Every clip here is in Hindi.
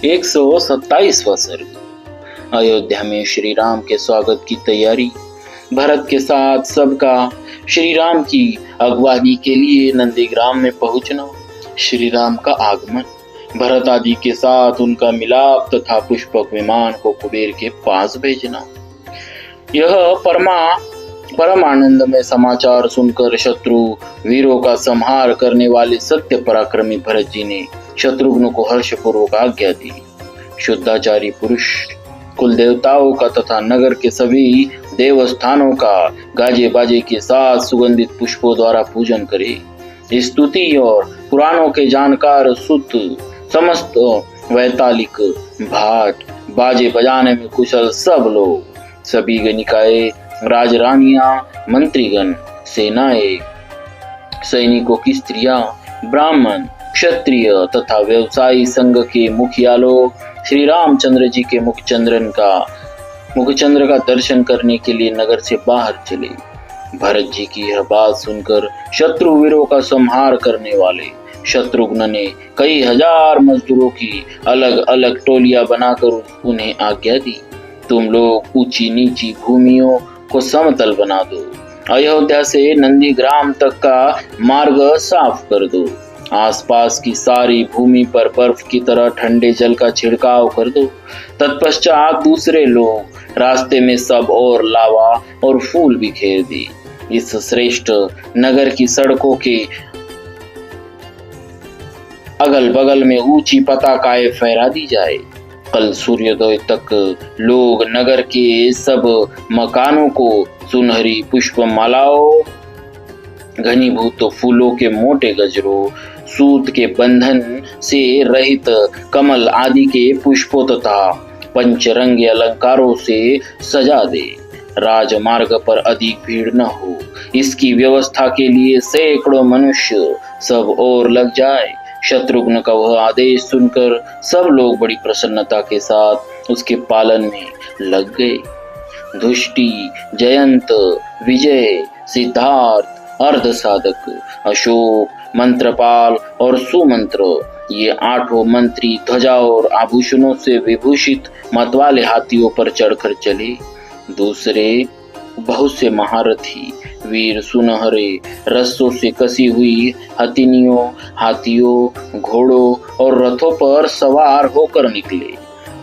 127वां सर्ग। अयोध्या में श्री राम के स्वागत की तैयारी। भरत के साथ सबका श्री राम की अगवानी के लिए नंदीग्राम में पहुंचना। श्री राम का आगमन, भरत आदि के साथ उनका मिलाप तथा पुष्पक विमान को कुबेर के पास भेजना। यह परम आनंदमय समाचार सुनकर शत्रु वीरों का संहार करने वाले सत्य पराक्रमी भरत जी ने शत्रुघ्न को हर्षपूर्वक आज्ञा दी। शुद्धाचारी पुरुष कुल देवताओं का तथा नगर के सभी देवस्थानों का गाजे बाजे के साथ सुगंधित पुष्पों द्वारा पूजन करे। स्तुति और पुराणों के जानकार सुत समस्त वैतालिक भाट बाजे बजाने में कुशल सब लोग, सभी गणिकाएं, राजरानियां, मंत्रीगण, सेनाएं, सैनिकों की स्त्रियां, ब्राह्मण, क्षत्रिय तथा व्यवसायी संघ के मुखिया लोग श्री रामचंद्र जी के मुखचंद्र का दर्शन करने के लिए नगर से बाहर चले। भरत जी की यह बात सुनकर शत्रु वीरों का संहार करने वाले शत्रुघ्न ने कई हजार मजदूरों की अलग अलग टोलियां बनाकर उन्हें आज्ञा दी, तुम लोग ऊंची नीची भूमियों को समतल बना दो, अयोध्या से नंदीग्राम तक का मार्ग साफ कर दो, आसपास की सारी भूमि पर बर्फ की तरह ठंडे जल का छिड़काव कर दो। तत्पश्चात दूसरे लोग रास्ते में सब और लावा और फूल बिखेर दे। इस श्रेष्ठ नगर की सड़कों के अगल बगल में ऊंची पताकाएं फहरा दी जाए। कल सूर्योदय तक लोग नगर के सब मकानों को सुनहरी पुष्प मालाओं, घनीभूत फूलों के मोटे गजरों, सूत के बंधन से रहित कमल आदि के पुष्पों तथा पंचरंगी अलंकारों से सजा दे। राजमार्ग पर अधिक भीड़ न हो, इसकी व्यवस्था के लिए सैकड़ों मनुष्य सब ओर लग जाए। शत्रुघ्न का वह आदेश सुनकर सब लोग बड़ी प्रसन्नता के साथ उसके पालन में लग गए। धुष्टि, जयंत, विजय, सिद्धार्थ, अर्ध साधक, अशोक, मंत्रपाल और सुमंत्र, ये आठों मंत्री ध्वजा और आभूषणों से विभूषित मतवाले हाथियों पर चढ़कर चले। दूसरे बहुत से महारथी वीर सुनहरे रस्सों से कसी हुई हथिनियों, हाथियों, घोड़ों और रथों पर सवार होकर निकले।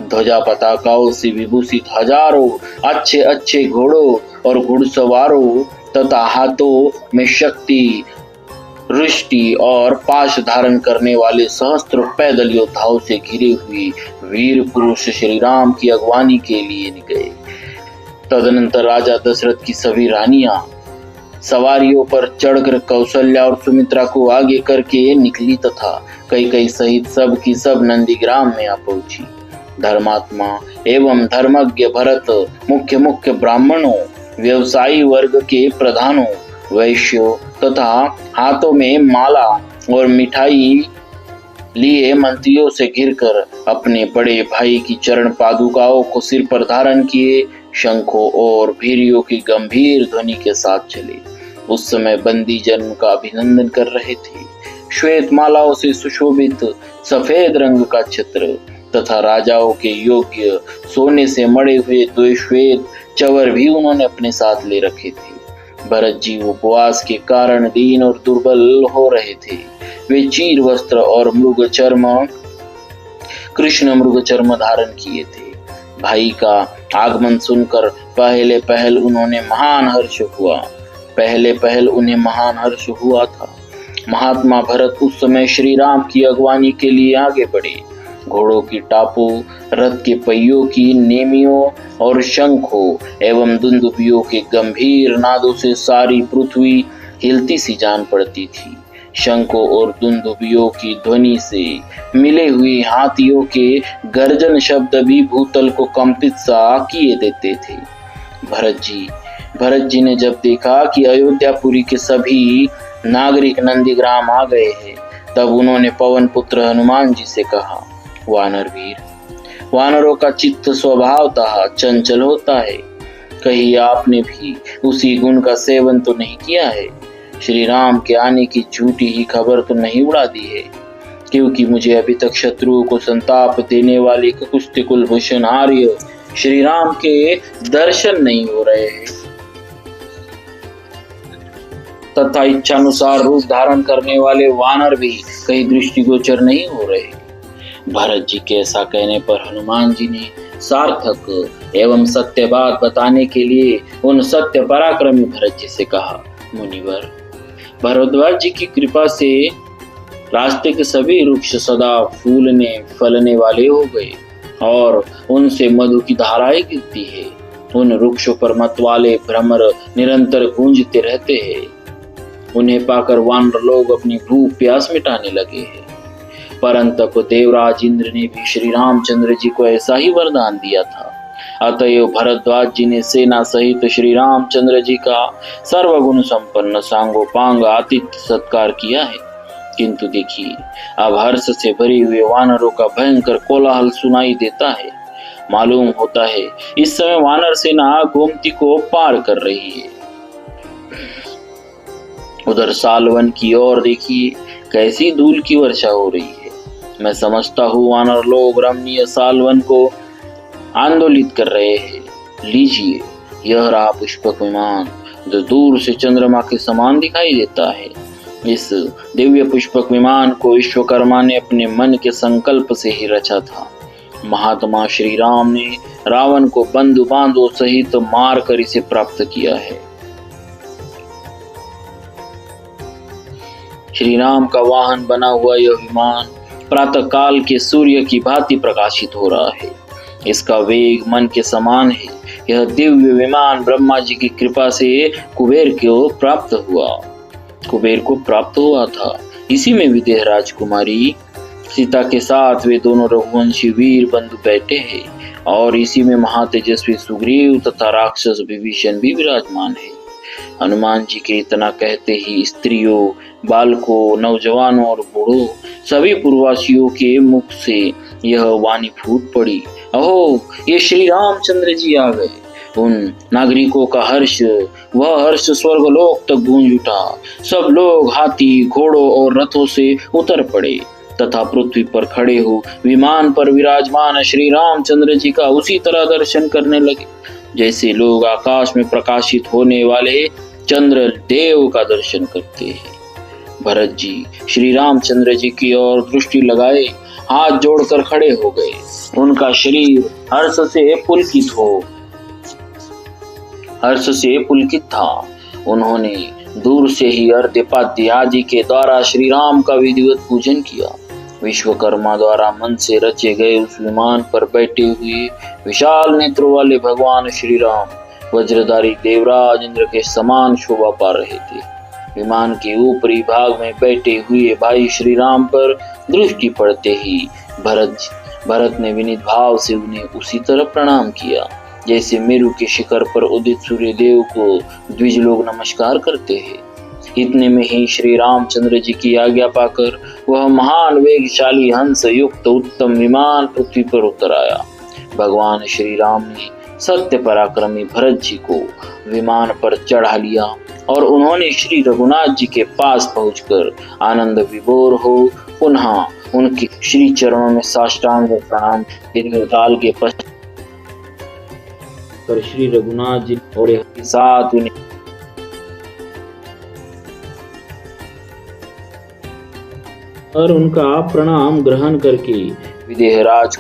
ध्वजा पताकाओं से विभूषित हजारों अच्छे अच्छे घोड़ों और घुड़सवारों तथा हाथों में शक्ति, रुष्टि और पाश धारण करने वाले सहस्त्र पैदल योद्धाओं से घिरे हुए वीर पुरुष श्री राम की अगवानी के लिए गए। तदनंतर राजा दशरथ की सभी रानियां सवारियों पर चढ़कर कौशल्या और सुमित्रा को आगे करके निकली तथा कैकेयी सहित सब की सब नंदीग्राम में आ पहुंची। धर्मात्मा एवं धर्मज्ञ भरत मुख्य ब्राह्मणों, व्यवसायी वर्ग के प्रधानों, वैश्यों तथा हाथों में माला और मिठाई लिए मंत्रियों से घिरकर अपने बड़े भाई की चरण पादुकाओं को सिर पर धारण किए शंखों और भीरियों की गंभीर ध्वनि के साथ चले। उस समय बंदी जन उनका अभिनंदन कर रहे थे। श्वेत मालाओं से सुशोभित सफेद रंग का छत्र तथा राजाओं के योग्य सोने से मढ़े हुए दो श्वेत चवर भी उन्होंने अपने साथ ले रखे थे। भरत जी उपवास के कारण दीन और दुर्बल हो रहे थे। वे चीर वस्त्र और कृष्ण मृग चर्म धारण किए थे। भाई का आगमन सुनकर पहले पहल उन्हें महान हर्ष हुआ था। महात्मा भरत उस समय श्री राम की अगवानी के लिए आगे बढ़े। घोड़ों की टापों, रथ के पहियों की नेमियों और शंखों एवं दुंदुभियों के गंभीर नादों से सारी पृथ्वी हिलती सी जान पड़ती थी। शंखों और दुंदुभियों की ध्वनि से मिले हुए हाथियों के गर्जन शब्द भी भूतल को कंपित सा किए देते थे। भरत जी ने जब देखा कि अयोध्यापुरी के सभी नागरिक नंदीग्राम आ गए हैं, तब उन्होंने पवन पुत्र हनुमान जी से कहा, वानर वीर, वानरों का चित्त स्वभावतः चंचल होता है, कहीं आपने भी उसी गुण का सेवन तो नहीं किया है? श्री राम के आने की झूठी ही खबर तो नहीं उड़ा दी है? क्योंकि मुझे अभी तक शत्रुओं को संताप देने वाले कुकुस्ते कुलभूषण आर्य श्री राम के दर्शन नहीं हो रहे हैं तथा इच्छानुसार रूप धारण करने वाले वानर भी कहीं दृष्टिगोचर नहीं हो रहे। भरत जी के ऐसा कहने पर हनुमान जी ने सार्थक एवं सत्य बात बताने के लिए उन सत्य पराक्रमी भरत जी से कहा, मुनिवर, भरद्वाज जी की कृपा से रास्ते के सभी वृक्ष सदा फूलने फलने वाले हो गए और उनसे मधु की धाराएं गिरती है। उन वृक्षों पर मत वाले भ्रमर निरंतर गूंजते रहते हैं। उन्हें पाकर वानर लोग अपनी भूख प्यास मिटाने लगे हैं। परंतु देवराज इंद्र ने भी श्री रामचंद्र जी को ऐसा ही वरदान दिया था। अतएव भरद्वाज जी ने सेना सहित श्री रामचंद्र जी का सर्वगुण संपन्न सांगोपांग आतिथ्य सत्कार किया है। किंतु देखिए, अब हर्ष से भरे हुए वानरों का भयंकर कोलाहल सुनाई देता है। मालूम होता है इस समय वानर सेना गोमती को पार कर रही है। उधर सालवन की ओर देखिए, कैसी धूल की वर्षा हो रही है। मैं समझता हूँ वानर लोग रमणीय सालवन को आंदोलित कर रहे हैं। लीजिए, यह रहा पुष्पक विमान जो दूर से चंद्रमा के समान दिखाई देता है। इस दिव्य पुष्पक विमान को विश्वकर्मा ने अपने मन के संकल्प से ही रचा था। महात्मा श्री राम ने रावण को बंधु बांधों सहित मार कर इसे प्राप्त किया है। श्री राम का वाहन बना हुआ यह विमान प्रातः काल के सूर्य की भांति प्रकाशित हो रहा है। इसका वेग मन के समान है। यह दिव्य विमान ब्रह्मा जी की कृपा से कुबेर को प्राप्त हुआ था। इसी में विदेह राजकुमारी सीता के साथ वे दोनों रघुवंशी वीर बंधु बैठे हैं और इसी में महातेजस्वी सुग्रीव तथा राक्षस विभीषण भी विराजमान है। हनुमान जी के इतना कहते ही स्त्रियों, बालकों, नौजवानों और बूढ़ों सभी पूर्ववासियों के मुख से यह वाणी फूट पड़ी, अहो, ये श्री रामचंद्र जी आ गए। उन नागरिकों का वह हर्ष स्वर्गलोक तक गूंज उठा। सब लोग हाथी, घोड़ों और रथों से उतर पड़े तथा पृथ्वी पर खड़े हो विमान पर विराजमान श्री रामचंद्र जी का उसी तरह दर्शन करने लगे जैसे लोग आकाश में प्रकाशित होने वाले चंद्र देव का दर्शन करते हैं। भरत जी श्री रामचंद्र जी की ओर दृष्टि लगाए हाथ जोड़कर खड़े हो गए। उनका शरीर हर्ष से पुलकित था। उन्होंने दूर से ही अर्घ्यपाद्य आदि के द्वारा श्री राम का विधिवत पूजन किया। विश्वकर्मा द्वारा मन से रचे गए उस विमान पर बैठे हुए विशाल नेत्रों वाले भगवान श्री राम वज्रधारी देवराज इंद्र के समान शोभा पा रहे थे। विमान के ऊपरी भाग में बैठे हुए भाई श्री राम पर दृष्टि पड़ते ही भरत ने विनीत भाव से उन्हें उसी तरह प्रणाम किया जैसे मेरु के शिखर पर उदित सूर्य देव को द्विज लोग नमस्कार करते हैं। इतने में ही श्री रामचंद्र जी की आज्ञा पाकर वह महान वेगशाली हंस युक्त उत्तम विमान पृथ्वी पर उतर आया। भगवान श्री राम ने सत्य पराक्रमी भरत जी को विमान पर चढ़ा लिया और उन्होंने श्री रघुनाथ जी के पास पहुंचकर आनंद विभोर हो पुनः उनके श्री चरणों में साष्टांग प्रणाम दीर्घकाल के पश्चात पर श्री रघुनाथ जी थोड़े के साथ उन्हें और उनका प्रणाम ग्रहण करके विदेह राज